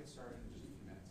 get started in just a few minutes.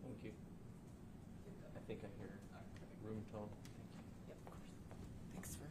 Thank you. I think I hear room tone. Yep, of course. Thanks for.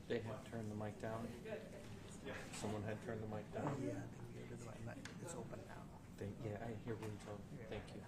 They had turned the mic down. Someone had turned the mic down. Yeah, I think it is my mic. It's open now. Yeah, I hear room tone. Thank you.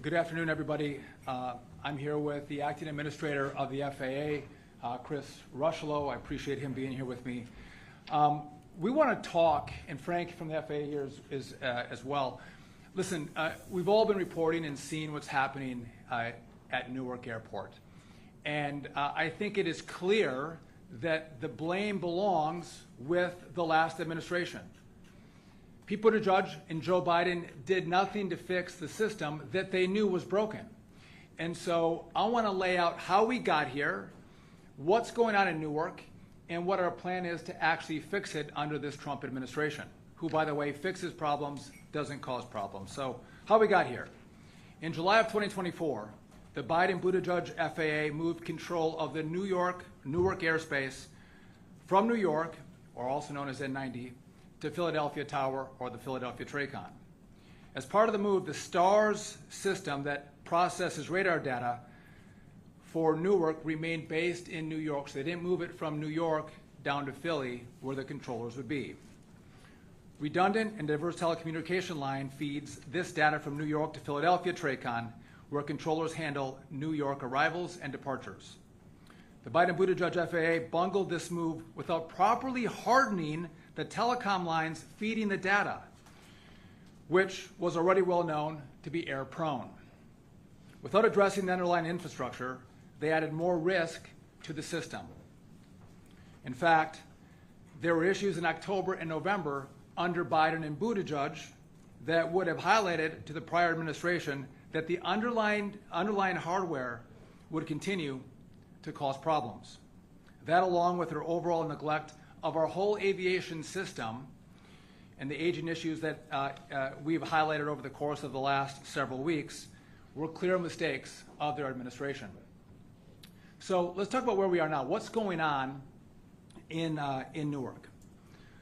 Good afternoon, everybody. I'm here with the acting administrator of the FAA, Chris Rushlow. I appreciate him being here with me. We want to talk, and Frank from the FAA here is as well. Listen, we've all been reporting and seeing what's happening at Newark Airport. And I think it is clear that the blame belongs with the last administration. Pete Buttigieg and Joe Biden did nothing to fix the system that they knew was broken. And so I want to lay out how we got here, what's going on in Newark, and what our plan is to actually fix it under this Trump administration, who, by the way, fixes problems, doesn't cause problems. So how we got here. In July of 2024, the Biden-Buttigieg FAA moved control of the Newark airspace from New York, or also known as N90, to Philadelphia Tower or the Philadelphia TRACON. As part of the move, the STARS system that processes radar data for Newark remained based in New York, so they didn't move it from New York down to Philly where the controllers would be. Redundant and diverse telecommunication line feeds this data from New York to Philadelphia TRACON, where controllers handle New York arrivals and departures. The Biden-Buttigieg FAA bungled this move without properly hardening the telecom lines feeding the data, which was already well known to be error prone. Without addressing the underlying infrastructure, they added more risk to the system. In fact, there were issues in October and November under Biden and Buttigieg that would have highlighted to the prior administration that the underlying hardware would continue to cause problems. That, along with their overall neglect of our whole aviation system and the aging issues that we've highlighted over the course of the last several weeks, were clear mistakes of their administration. So let's talk about where we are now. What's going on in Newark?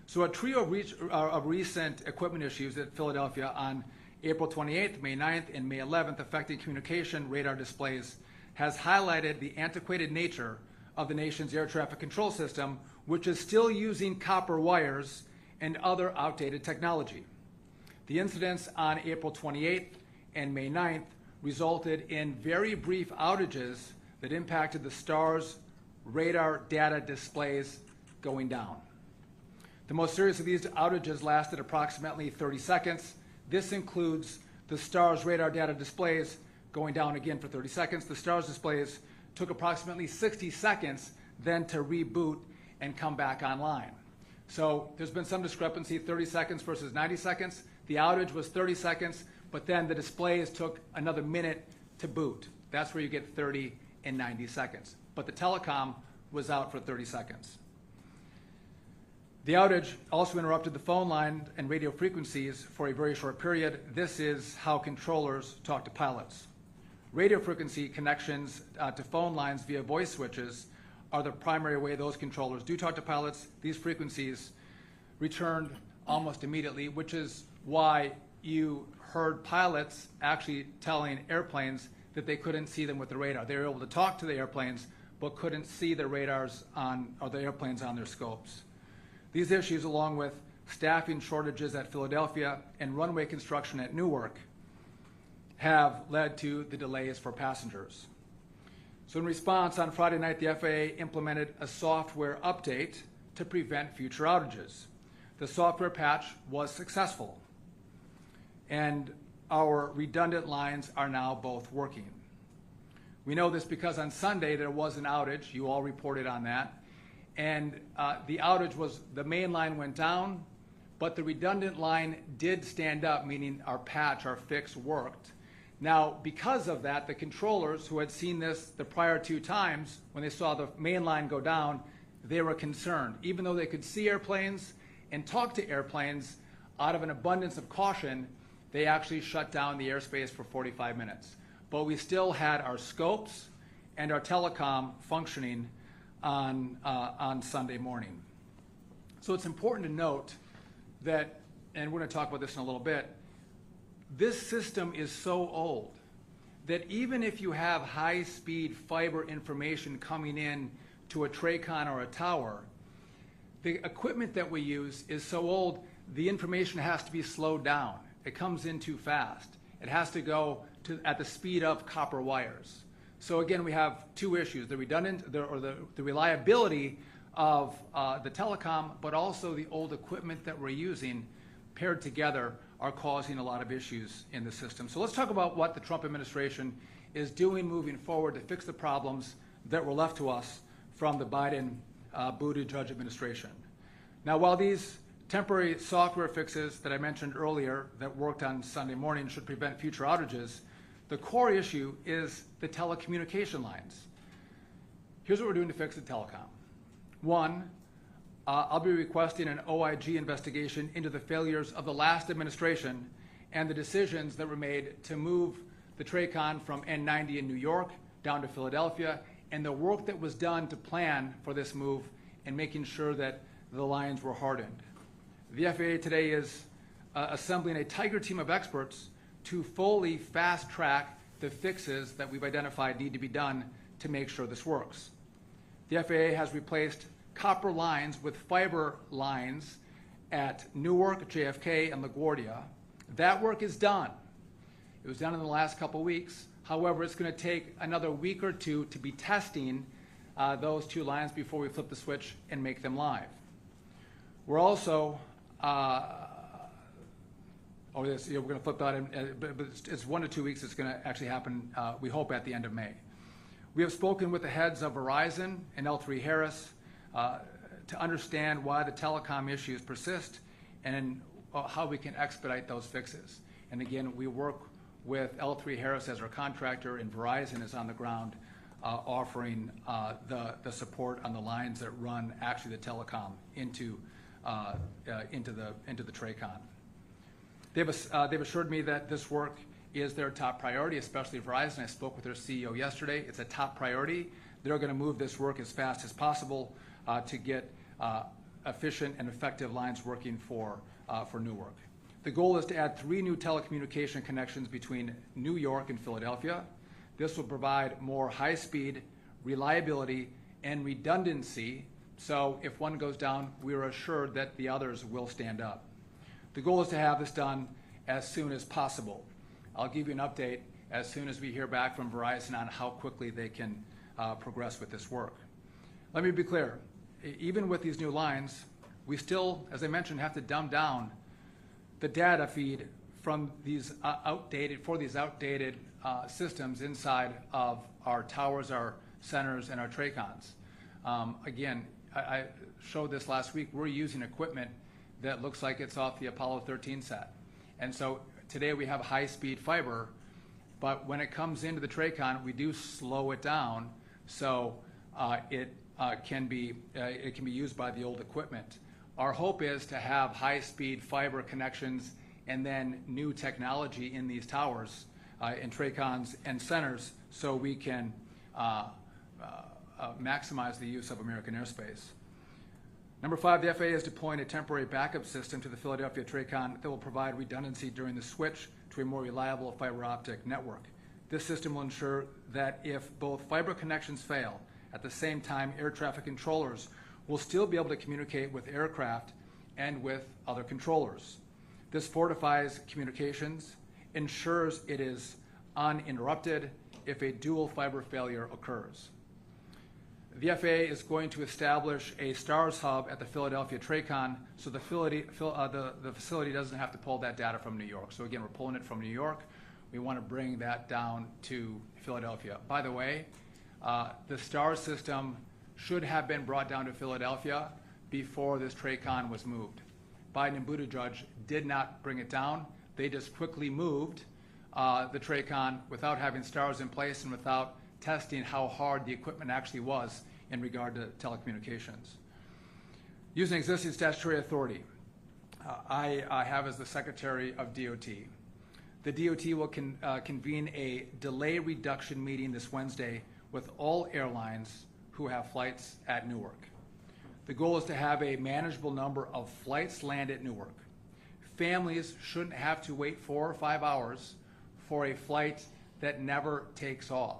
So a trio of recent equipment issues at Philadelphia on April 28th, May 9th, and May 11th affecting communication radar displays has highlighted the antiquated nature of the nation's air traffic control system, which is still using copper wires and other outdated technology. The incidents on April 28th and May 9th resulted in very brief outages that impacted the STARS radar data displays going down. The most serious of these outages lasted approximately 30 seconds. This includes the STARS radar data displays going down again for 30 seconds. The STARS displays took approximately 60 seconds then to reboot and come back online. So there's been some discrepancy, 30 seconds versus 90 seconds. The outage was 30 seconds, but then the displays took another minute to boot. That's where you get 30 and 90 seconds. But the telecom was out for 30 seconds. The outage also interrupted the phone line and radio frequencies for a very short period. This is how controllers talk to pilots. Radio frequency connections to phone lines via voice switches are the primary way those controllers do talk to pilots. These frequencies returned almost immediately, which is why you heard pilots actually telling airplanes that they couldn't see them with the radar. They were able to talk to the airplanes, but couldn't see the radars or the airplanes on their scopes. These issues, along with staffing shortages at Philadelphia and runway construction at Newark, have led to the delays for passengers. So in response, on Friday night, the FAA implemented a software update to prevent future outages. The software patch was successful, and our redundant lines are now both working. We know this because on Sunday there was an outage. You all reported on that. And the outage was, the main line went down, but the redundant line did stand up, meaning our patch, our fix worked. Now, because of that, the controllers who had seen this the prior two times, when they saw the main line go down, they were concerned. Even though they could see airplanes and talk to airplanes, out of an abundance of caution, they actually shut down the airspace for 45 minutes. But we still had our scopes and our telecom functioning on Sunday morning. So it's important to note that, and we're going to talk about this in a little bit, this system is so old that even if you have high-speed fiber information coming in to a TRACON or a tower, the equipment that we use is so old, the information has to be slowed down. It comes in too fast. It has to go at the speed of copper wires. So again, we have two issues: the reliability of the telecom, but also the old equipment that we're using paired together are causing a lot of issues in the system. So let's talk about what the Trump administration is doing moving forward to fix the problems that were left to us from the Biden Buttigieg administration. Now, while these temporary software fixes that I mentioned earlier that worked on Sunday morning should prevent future outages, the core issue is the telecommunication lines. Here's what we're doing to fix the telecom. One, I'll be requesting an OIG investigation into the failures of the last administration and the decisions that were made to move the TRACON from N90 in New York down to Philadelphia, and the work that was done to plan for this move and making sure that the lines were hardened. The FAA today is assembling a tiger team of experts to fully fast-track the fixes that we've identified need to be done to make sure this works. The FAA has replaced copper lines with fiber lines at Newark, JFK, and LaGuardia. That work is done. It was done in the last couple weeks. However, it's going to take another week or two to be testing those two lines before we flip the switch and make them live. We're also, we're going to flip that, but it's 1 to 2 weeks. It's going to actually happen, we hope, at the end of May. We have spoken with the heads of Verizon and L3 Harris to understand why the telecom issues persist and how we can expedite those fixes. And again, we work with L3 Harris as our contractor, and Verizon is on the ground offering the support on the lines that run actually the telecom into the TRACON. They've assured me that this work is their top priority, especially Verizon. I spoke with their CEO yesterday. It's a top priority. They're going to move this work as fast as possible to get efficient and effective lines working for Newark. The goal is to add 3 new telecommunication connections between New York and Philadelphia. This will provide more high-speed, reliability, and redundancy, so if one goes down, we are assured that the others will stand up. The goal is to have this done as soon as possible. I'll give you an update as soon as we hear back from Verizon on how quickly they can progress with this work. Let me be clear. Even with these new lines, we still, as I mentioned, have to dumb down the data feed from these outdated systems inside of our towers, our centers, and our TRACONs. Again, I showed this last week. We're using equipment that looks like it's off the Apollo 13 set. And so today we have high-speed fiber, but when it comes into the TRACON, we do slow it down so it can be used by the old equipment. Our hope is to have high-speed fiber connections and then new technology in these towers, in TRACONs and centers, so we can maximize the use of American airspace. Number 5, the FAA is deploying a temporary backup system to the Philadelphia TRACON that will provide redundancy during the switch to a more reliable fiber optic network. This system will ensure that if both fiber connections fail, at the same time, air traffic controllers will still be able to communicate with aircraft and with other controllers. This fortifies communications, ensures it is uninterrupted if a dual fiber failure occurs. The FAA is going to establish a STARS hub at the Philadelphia TRACON so the facility doesn't have to pull that data from New York. So again, we're pulling it from New York. We want to bring that down to Philadelphia. By the way, the STARS system should have been brought down to Philadelphia before this TRACON was moved. Biden and Buttigieg did not bring it down. They just quickly moved the TRACON without having STARS in place and without testing how hard the equipment actually was in regard to telecommunications. Using existing statutory authority, I have as the Secretary of DOT. The DOT will convene a delay reduction meeting this Wednesday with all airlines who have flights at Newark. The goal is to have a manageable number of flights land at Newark. Families shouldn't have to wait 4 or 5 hours for a flight that never takes off.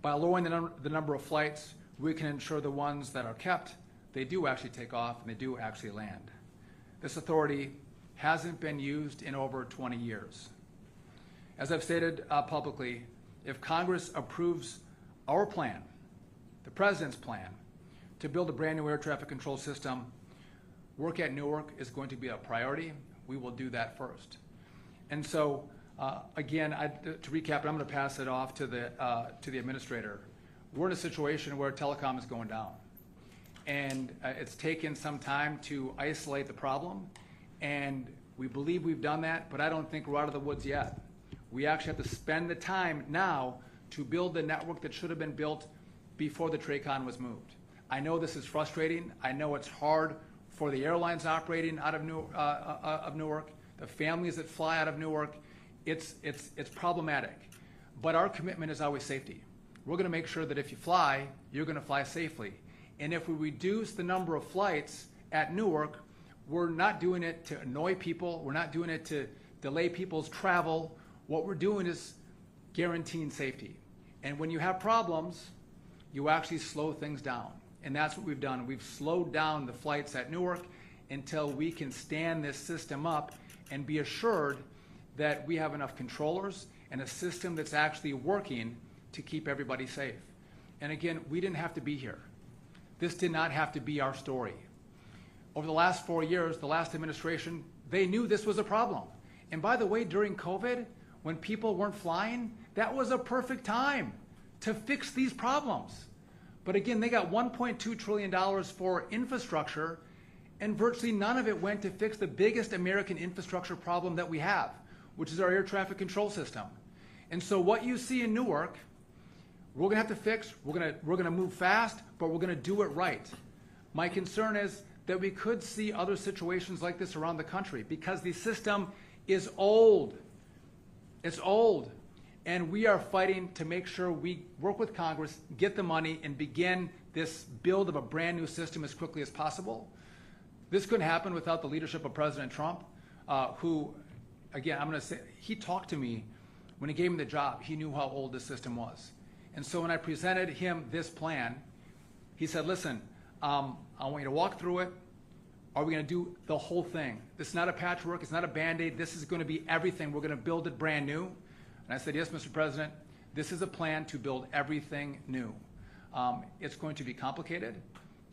By lowering the number of flights, we can ensure the ones that are kept, they do actually take off and they do actually land. This authority hasn't been used in over 20 years. As I've stated publicly, if Congress approves our plan, the President's plan, to build a brand new air traffic control system, work at Newark is going to be a priority. We will do that first. And so, again, to recap, I'm going to pass it off to the administrator. We're in a situation where telecom is going down. And it's taken some time to isolate the problem. And we believe we've done that, but I don't think we're out of the woods yet. We actually have to spend the time now to build the network that should have been built before the TRACON was moved. I know this is frustrating. I know it's hard for the airlines operating out of Newark, the families that fly out of Newark. It's problematic. But our commitment is always safety. We're going to make sure that if you fly, you're going to fly safely. And if we reduce the number of flights at Newark, we're not doing it to annoy people. We're not doing it to delay people's travel. What we're doing is guaranteeing safety. And when you have problems, you actually slow things down. And that's what we've done. We've slowed down the flights at Newark until we can stand this system up and be assured that we have enough controllers and a system that's actually working to keep everybody safe. And again, we didn't have to be here. This did not have to be our story. Over the last 4 years, the last administration, they knew this was a problem. And by the way, during COVID, when people weren't flying, that was a perfect time to fix these problems. But again, they got $1.2 trillion for infrastructure, and virtually none of it went to fix the biggest American infrastructure problem that we have, which is our air traffic control system. And so what you see in Newark, we're going to have to fix. We're going to move fast, but we're going to do it right. My concern is that we could see other situations like this around the country because the system is old. It's old. And we are fighting to make sure we work with Congress, get the money, and begin this build of a brand new system as quickly as possible. This couldn't happen without the leadership of President Trump, who, again, I'm going to say, he talked to me when he gave me the job. He knew how old this system was. And so when I presented him this plan, he said, listen, I want you to walk through it. Are we going to do the whole thing? This is not a patchwork. It's not a Band-Aid. This is going to be everything. We're going to build it brand new. And I said, yes, Mr. President, this is a plan to build everything new. It's going to be complicated,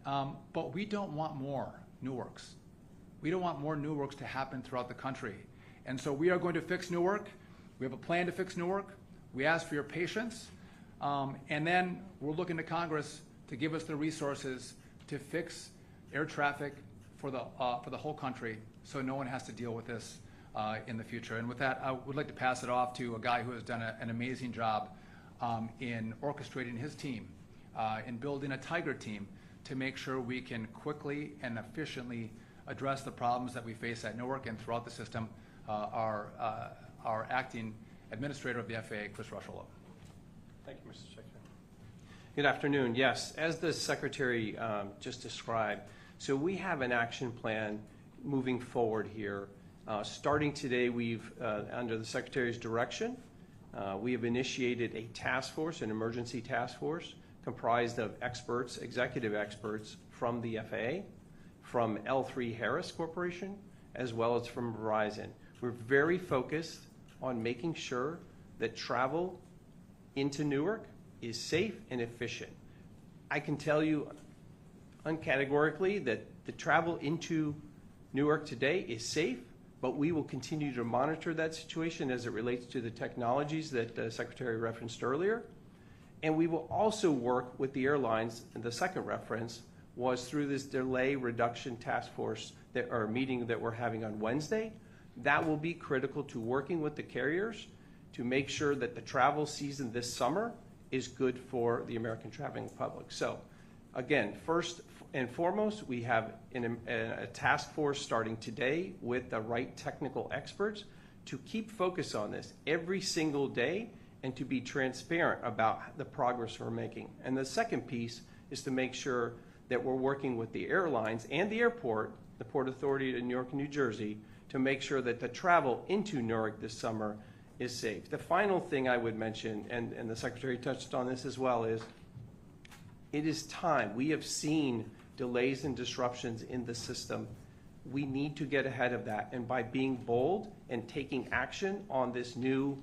but we don't want more Newarks. We don't want more Newarks to happen throughout the country. And so we are going to fix Newark. We have a plan to fix Newark. We ask for your patience. And then we're looking to Congress to give us the resources to fix air traffic for the whole country so no one has to deal with this in the future. And with that, I would like to pass it off to a guy who has done an amazing job in orchestrating his team, in building a Tiger team to make sure we can quickly and efficiently address the problems that we face at Newark and throughout the system. Our acting administrator of the FAA, Chris Rusholo. Thank you, Mr. Secretary. Good afternoon. Yes, as the Secretary just described, so we have an action plan moving forward here. Starting today, we've, under the Secretary's direction, we have initiated a task force, an emergency task force, comprised of experts, executive experts from the FAA, from L3 Harris Corporation, as well as from Verizon. We're very focused on making sure that travel into Newark is safe and efficient. I can tell you uncategorically that the travel into Newark today is safe, but we will continue to monitor that situation as it relates to the technologies that the Secretary referenced earlier. And we will also work with the airlines, and the second reference was through this delay reduction task force or meeting that we're having on Wednesday. That will be critical to working with the carriers to make sure that the travel season this summer is good for the American traveling public. So again, first and foremost, we have a task force starting today with the right technical experts to keep focus on this every single day and to be transparent about the progress we're making. And the second piece is to make sure that we're working with the airlines and the airport, the Port Authority in New York and New Jersey, to make sure that the travel into Newark this summer is safe. The final thing I would mention, and the Secretary touched on this as well, is it is time. We have seen delays and disruptions in the system. We need to get ahead of that. And by being bold and taking action on this new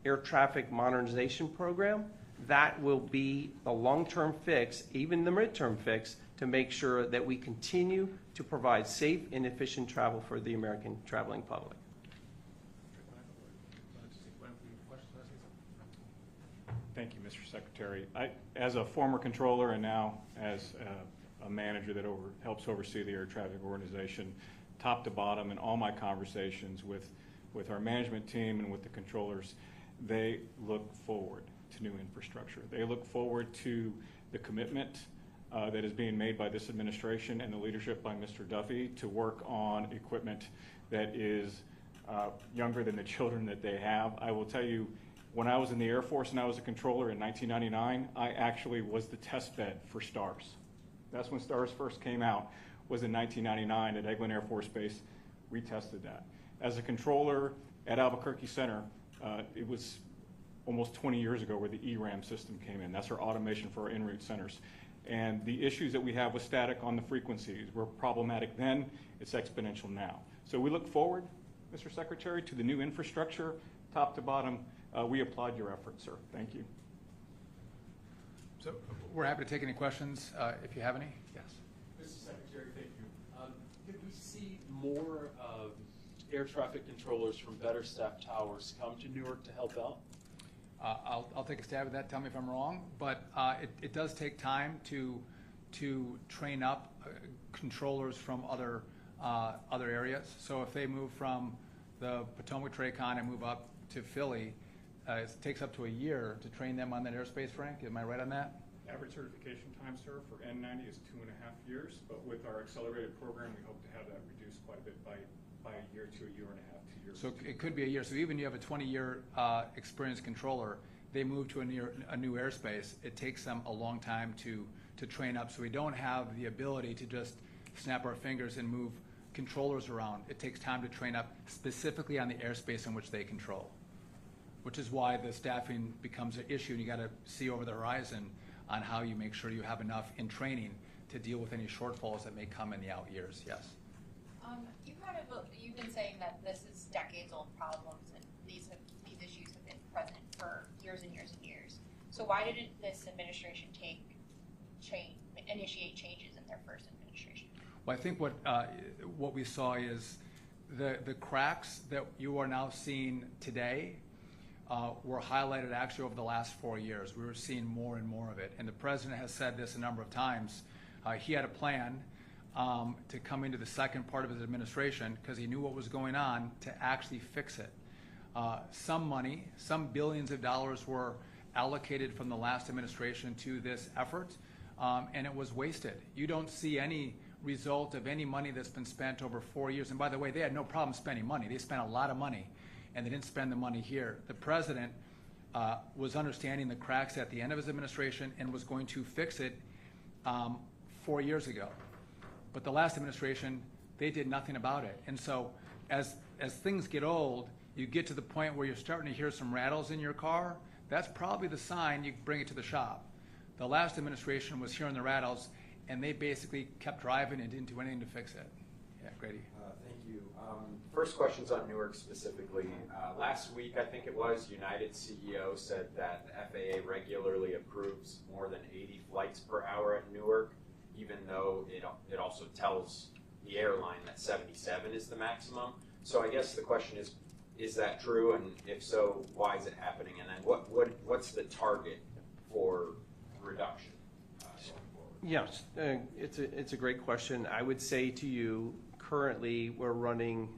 air traffic modernization program. That will be the long-term fix, even the midterm fix, to make sure that we continue to provide safe and efficient travel for the American traveling public. Thank you, Mr. Secretary. As a former controller and now as a manager that helps oversee the air traffic organization, top to bottom, in all my conversations with our management team and with the controllers, they look forward to new infrastructure. They look forward to the commitment that is being made by this administration and the leadership by Mr. Duffy to work on equipment that is younger than the children that they have. I will tell you, when I was in the Air Force and I was a controller in 1999, I actually was the test bed for STARS. That's when STARS first came out, was in 1999 at Eglin Air Force Base. We tested that. As a controller at Albuquerque Center, it was almost 20 years ago where the ERAM system came in. That's our automation for our en route centers. And the issues that we have with static on the frequencies were problematic then, it's exponential now. So we look forward, Mr. Secretary, to the new infrastructure, top to bottom. We applaud your efforts, sir. Thank you. So we're happy to take any questions if you have any. Yes. Mr. Secretary, thank you. Could we see more air traffic controllers from better staffed towers come to Newark to help out? I'll take a stab at that. Tell me if I'm wrong, but it does take time to train up controllers from other areas. So if they move from the Potomac Tracon and move up to Philly, it takes up to a year to train them on that airspace, Frank. Am I right on that? Average certification time, sir, for N90 is 2.5 years, but with our accelerated program, we hope to have that reduced quite a bit by a year to a year and a half, 2 years. So it could be a year. So even you have a 20-year experienced controller, they move to a new airspace. It takes them a long time to train up. So we don't have the ability to just snap our fingers and move controllers around. It takes time to train up specifically on the airspace in which they control, which is why the staffing becomes an issue, and you got to see over the horizon on how you make sure you have enough in training to deal with any shortfalls that may come in the out years. Yes. You've been saying that this is decades-old problems, and these issues have been present for years and years and years. So why didn't this administration initiate changes in their first administration? Well, I think what we saw is the cracks that you are now seeing today were highlighted actually over the last 4 years. We were seeing more and more of it. And the president has said this a number of times. He had a plan to come into the second part of his administration because he knew what was going on to actually fix it. Some money, some billions of dollars were allocated from the last administration to this effort, and it was wasted. You don't see any result of any money that's been spent over 4 years. And by the way, they had no problem spending money. They spent a lot of money, and they didn't spend the money here. The president was understanding the cracks at the end of his administration and was going to fix it 4 years ago. But the last administration, they did nothing about it. And so as things get old, you get to the point where you're starting to hear some rattles in your car. That's probably the sign you bring it to the shop. The last administration was hearing the rattles, and they basically kept driving and didn't do anything to fix it. Yeah, Grady. Thank you. First question's on Newark specifically. Last week, I think it was, United CEO said that the FAA regularly approves more than 80 flights per hour at Newark, even though it also tells the airline that 77 is the maximum. So I guess the question is that true? And if so, why is it happening? And then what's the target for reduction going forward? Yes, it's a great question. I would say to you, currently we're running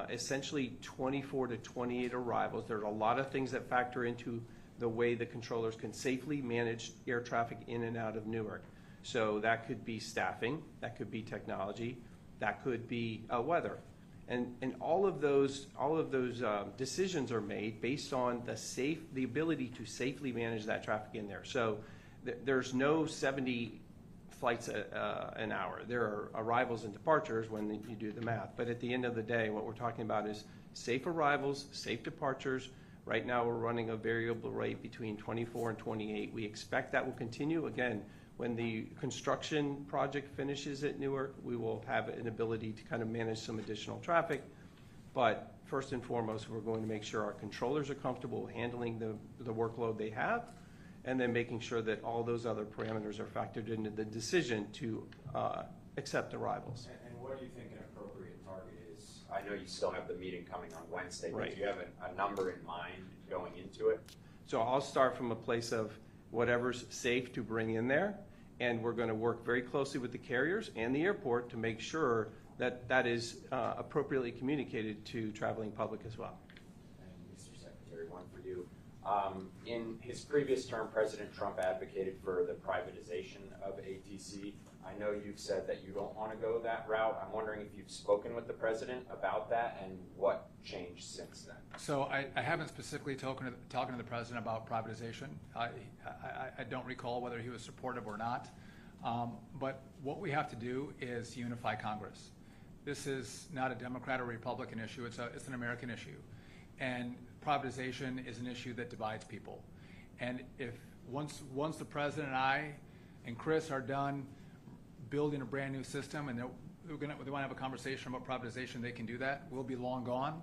essentially 24 to 28 arrivals. There are a lot of things that factor into the way the controllers can safely manage air traffic in and out of Newark. So that could be staffing, that could be technology, that could be weather. And all of those decisions are made based on the ability to safely manage that traffic in there. So there's no 70 flights an hour. There are arrivals and departures when you do the math. But at the end of the day, what we're talking about is safe arrivals, safe departures. Right now we're running a variable rate between 24 and 28. We expect that will continue. Again, when the construction project finishes at Newark, we will have an ability to kind of manage some additional traffic. But first and foremost, we're going to make sure our controllers are comfortable handling the workload they have, and then making sure that all those other parameters are factored into the decision to accept arrivals. And what do you think an appropriate target is? I know you still have the meeting coming on Wednesday, Right. but do you have a number in mind going into it? So I'll start from a place of whatever's safe to bring in there, and we're going to work very closely with the carriers and the airport to make sure that that is appropriately communicated to traveling public as well. And Mr. Secretary, one for you. In his previous term, President Trump advocated for the privatization of ATC. I know you've said that you don't want to go that route. I'm wondering if you've spoken with the president about that and what changed since then. So I haven't specifically talking to the president about privatization. I don't recall whether he was supportive or not. But what we have to do is unify Congress. This is not a Democrat or Republican issue. It's an American issue. And privatization is an issue that divides people. And if once the president and I and Chris are done building a brand new system and they want to have a conversation about privatization, they can do that. We'll be long gone.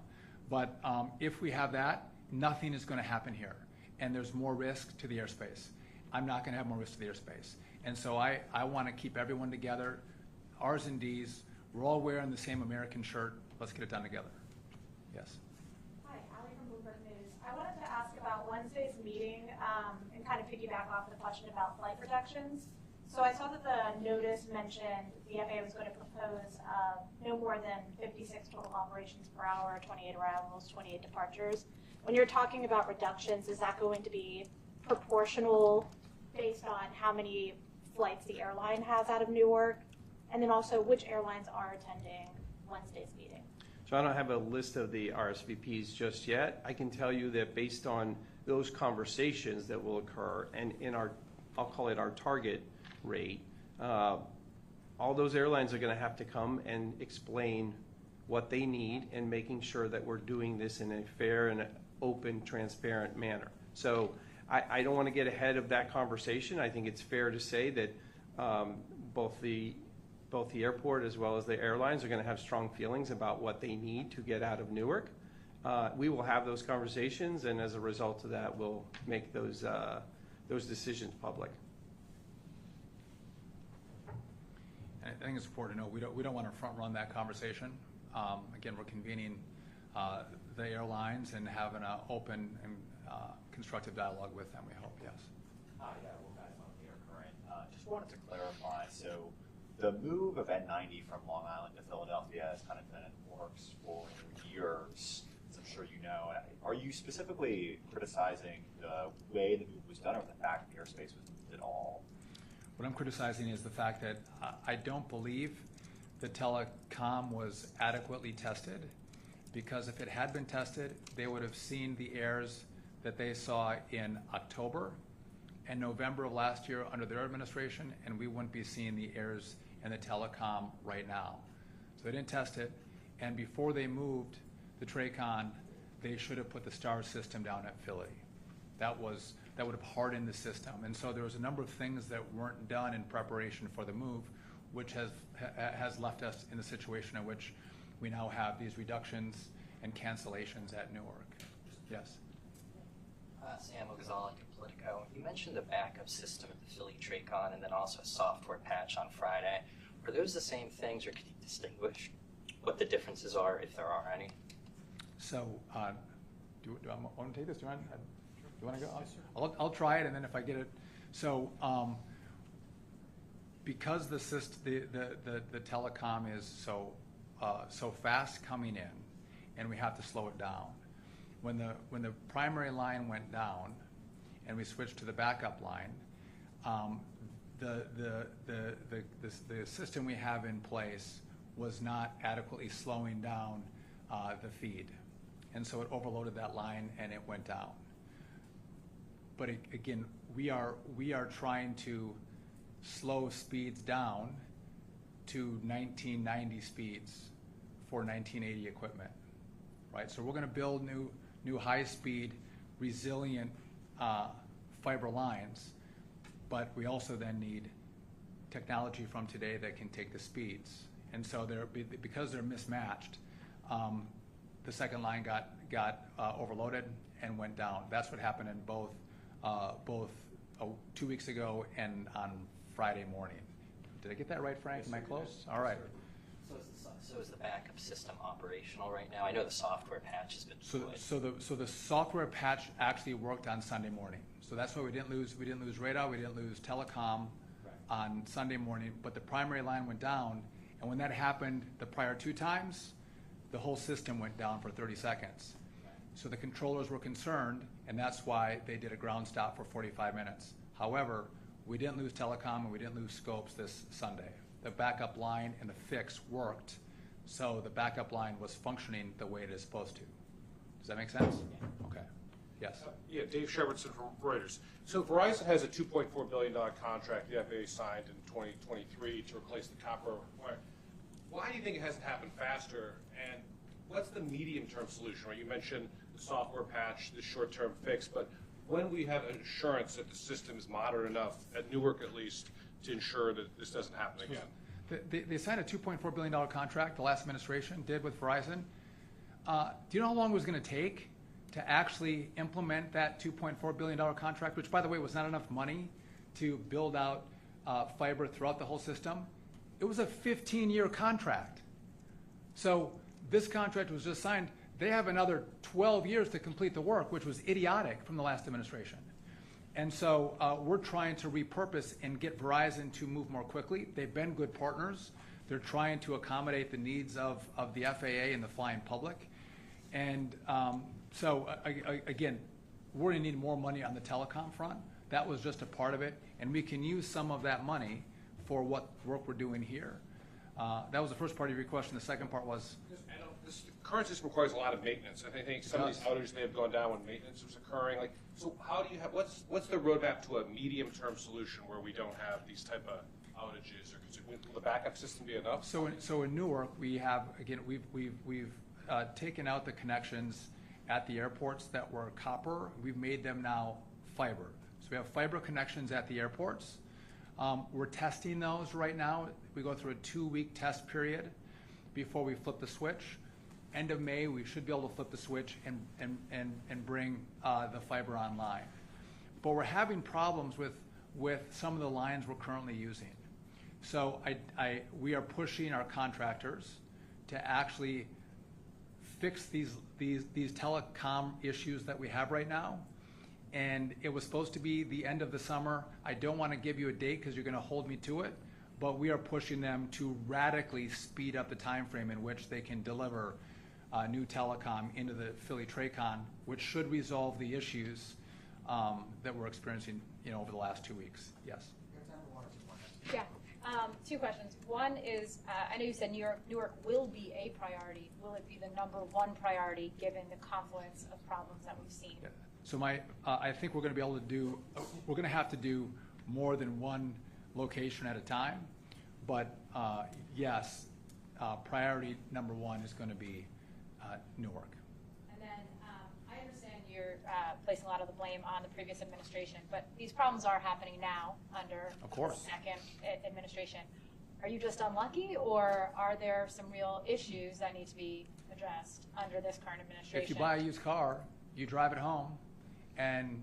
But if we have that, nothing is going to happen here. And there's more risk to the airspace. I'm not going to have more risk to the airspace. And so I want to keep everyone together, R's and D's. We're all wearing the same American shirt. Let's get it done together. Yes. Hi, Allie from Bloomberg News. I wanted to ask about Wednesday's meeting and kind of piggyback off the question about flight protections. So I saw that the notice mentioned the FAA was going to propose no more than 56 total operations per hour, 28 arrivals, 28 departures. When you're talking about reductions, is that going to be proportional based on how many flights the airline has out of Newark? And then also which airlines are attending Wednesday's meeting? So I don't have a list of the RSVPs just yet. I can tell you that based on those conversations that will occur and in our, I'll call it our target rate, all those airlines are going to have to come and explain what they need and making sure that we're doing this in a fair and open, transparent manner. So I don't want to get ahead of that conversation. I think it's fair to say that both the airport as well as the airlines are going to have strong feelings about what they need to get out of Newark. We will have those conversations, and as a result of that, we'll make those decisions public. I think it's important to know we don't want to front run that conversation. Again, we're convening the airlines and having an open and constructive dialogue with them, we hope. Yes. Yeah, well, guys, on the air current. Just wanted to clarify. So, the move of N90 from Long Island to Philadelphia has kind of been in the works for years, as I'm sure you know. Are you specifically criticizing the way the move was done, or the fact that airspace was moved at all? What I'm criticizing is the fact that I don't believe the telecom was adequately tested, because if it had been tested, they would have seen the errors that they saw in October and November of last year under their administration, and we wouldn't be seeing the errors in the telecom right now. So they didn't test it, and before they moved the TRACON, they should have put the STAR system down at Philly. That would have hardened the system. And so there was a number of things that weren't done in preparation for the move, which has left us in the situation in which we now have these reductions and cancellations at Newark. Yes. Sam Ogazalik at Politico. You mentioned the backup system at the Philly TRACON and then also a software patch on Friday. Are those the same things, or can you distinguish what the differences are, if there are any? So, do I want to take this? Do you want to go? I'll try it, and then if I get it. So, because the telecom is so fast coming in, and we have to slow it down. When the primary line went down, and we switched to the backup line, the system we have in place was not adequately slowing down the feed, and so it overloaded that line and it went down. But again, we are trying to slow speeds down to 1990 speeds for 1980 equipment, right? So we're going to build new high-speed, resilient fiber lines, but we also then need technology from today that can take the speeds. And so because they're mismatched, the second line got overloaded and went down. That's what happened in both 2 weeks ago and on Friday morning. Did I get that right, Frank? Am I close? All right. So is the backup system operational right now? I know the software patch has been deployed. So the software patch actually worked on Sunday morning. So that's why we didn't lose radar, we didn't lose telecom on Sunday morning, but the primary line went down, and when that happened the prior 2 times, the whole system went down for 30 seconds. So the controllers were concerned, and that's why they did a ground stop for 45 minutes. However, we didn't lose telecom and we didn't lose scopes this Sunday. The backup line and the fix worked, so the backup line was functioning the way it is supposed to. Does that make sense? Okay. Yes. Yeah, Dave Shepherdson from Reuters. So Verizon has a $2.4 billion contract the FAA signed in 2023 to replace the copper wire. Why do you think it hasn't happened faster? And what's the medium-term solution? Right? You mentioned the software patch, the short-term fix, but when we have assurance that the system is modern enough, at Newark at least, to ensure that this doesn't happen again? They signed a $2.4 billion contract, the last administration did with Verizon. Do you know how long it was going to take to actually implement that $2.4 billion contract, which, by the way, was not enough money to build out fiber throughout the whole system? It was a 15-year contract. So this contract was just signed. They have another 12 years to complete the work, which was idiotic from the last administration. And so we're trying to repurpose and get Verizon to move more quickly. They've been good partners. They're trying to accommodate the needs of the FAA and the flying public. And again, we're going to need more money on the telecom front. That was just a part of it. And we can use some of that money for what work we're doing here. That was the first part of your question. The second part was? This current system requires a lot of maintenance. I think some of these outages may have gone down when maintenance was occurring. Like, so how do you have, what's the roadmap to a medium-term solution where we don't have these type of outages? Or will the backup system be enough? So in Newark, we have, again, we've taken out the connections at the airports that were copper. We've made them now fiber. So we have fiber connections at the airports. We're testing those right now. We go through a 2-week test period before we flip the switch. End of May, we should be able to flip the switch and bring the fiber online. But we're having problems with some of the lines we're currently using. So we are pushing our contractors to actually fix these telecom issues that we have right now. And it was supposed to be the end of the summer. I don't want to give you a date because you're going to hold me to it, but we are pushing them to radically speed up the time frame in which they can deliver new telecom into the Philly TRACON, which should resolve the issues that we're experiencing, over the last 2 weeks. Yes. Yeah. 2 questions. One is, I know you said Newark will be a priority. Will it be the #1 priority given the confluence of problems that we've seen? Yeah. So I think we're going to be able to do, we're going to have to do more than one location at a time. But yes, priority #1 is going to be Newark. And then I understand you're placing a lot of the blame on the previous administration, but these problems are happening now under the second administration. Are you just unlucky, or are there some real issues that need to be addressed under this current administration? If you buy a used car, you drive it home, and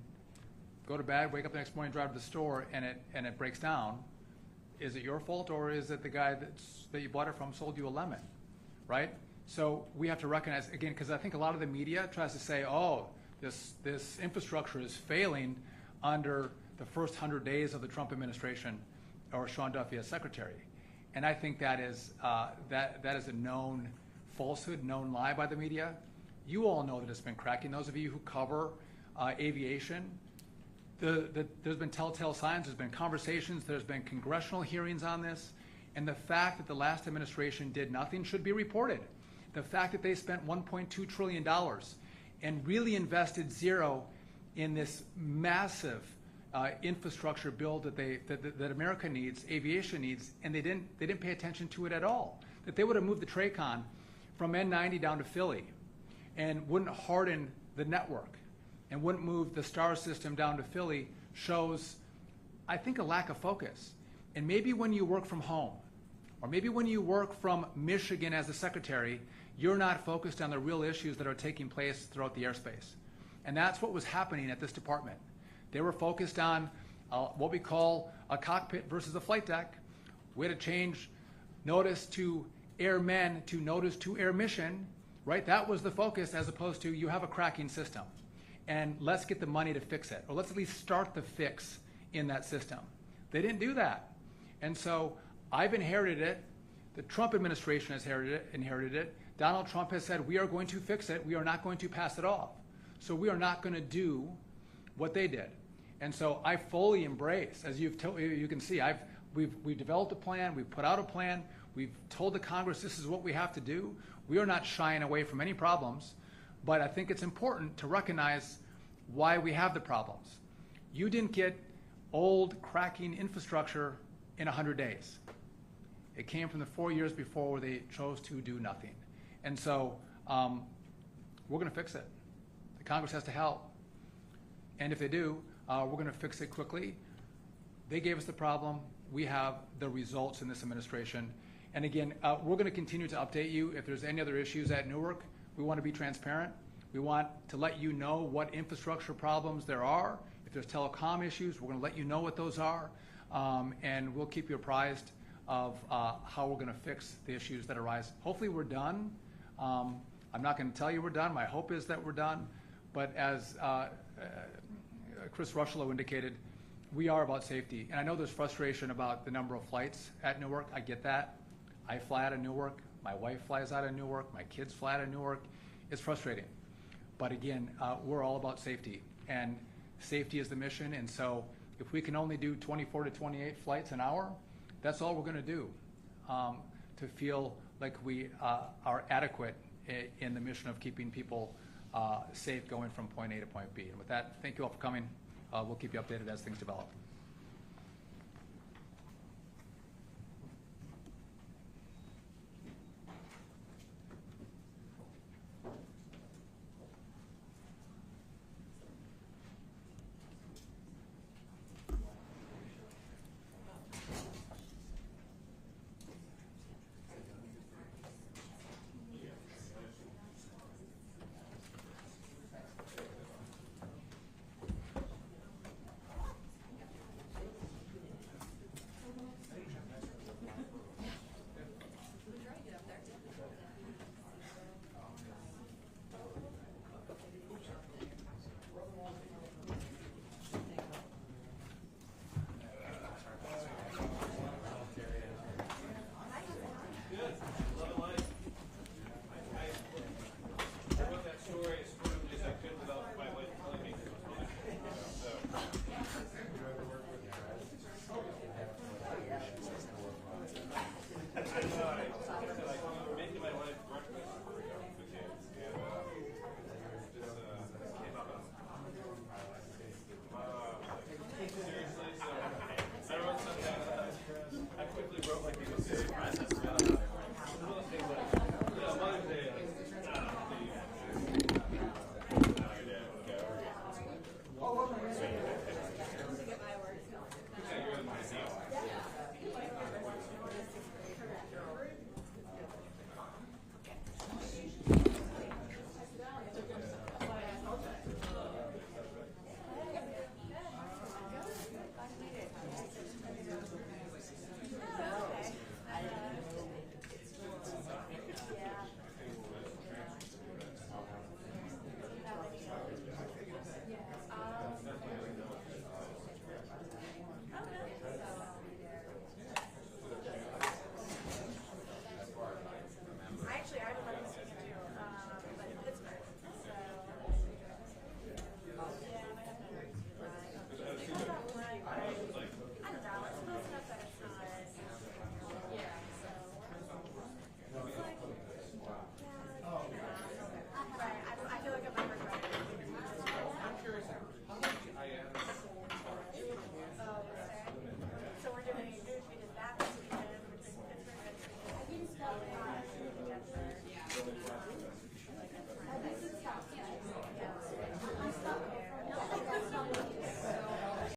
go to bed, wake up the next morning, drive to the store, and it breaks down, is it your fault, or is it the guy that you bought it from sold you a lemon, right? So we have to recognize, again, because I think a lot of the media tries to say, oh, this infrastructure is failing under the first 100 days of the Trump administration or Sean Duffy as secretary. And I think that is a known falsehood, known lie by the media. You all know that it's been cracking. Those of you who cover aviation, there's been telltale signs, there's been conversations, there's been congressional hearings on this, and the fact that the last administration did nothing should be reported. The fact that they spent $1.2 trillion and really invested zero in this massive infrastructure build that America needs, aviation needs, and they didn't pay attention to it at all. That they would have moved the TRACON from N90 down to Philly and wouldn't harden the network and wouldn't move the STAR system down to Philly shows, I think, a lack of focus. And maybe when you work from home Or maybe when you work from Michigan as a secretary, you're not focused on the real issues that are taking place throughout the airspace. And that's what was happening at this department. They were focused on what we call a cockpit versus a flight deck. We had to change notice to airmen to notice to air mission, right? That was the focus, as opposed to you have a cracking system and let's get the money to fix it, or let's at least start the fix in that system. They didn't do that. And so I've inherited it. The Trump administration has inherited it. Donald Trump has said, we are going to fix it. We are not going to pass it off. So we are not going to do what they did. And so I fully embrace, as you can see, we've developed a plan, we've put out a plan, we've told the Congress this is what we have to do. We are not shying away from any problems, but I think it's important to recognize why we have the problems. You didn't get old, cracking infrastructure in 100 days. It came from the 4 years before where they chose to do nothing. And so we're going to fix it. The Congress has to help. And if they do, we're going to fix it quickly. They gave us the problem. We have the results in this administration. And again, we're going to continue to update you. If there's any other issues at Newark, we want to be transparent. We want to let you know what infrastructure problems there are. If there's telecom issues, we're going to let you know what those are. And we'll keep you apprised of how we're going to fix the issues that arise. Hopefully we're done. I'm not going to tell you we're done. My hope is that we're done. But as Chris Rushlow indicated, we are about safety. And I know there's frustration about the number of flights at Newark. I get that. I fly out of Newark. My wife flies out of Newark. My kids fly out of Newark. It's frustrating. But again, we're all about safety. And safety is the mission. And so if we can only do 24 to 28 flights an hour, that's all we're going to do to feel like we are adequate in the mission of keeping people safe going from point A to point B. And with that, thank you all for coming. We'll keep you updated as things develop.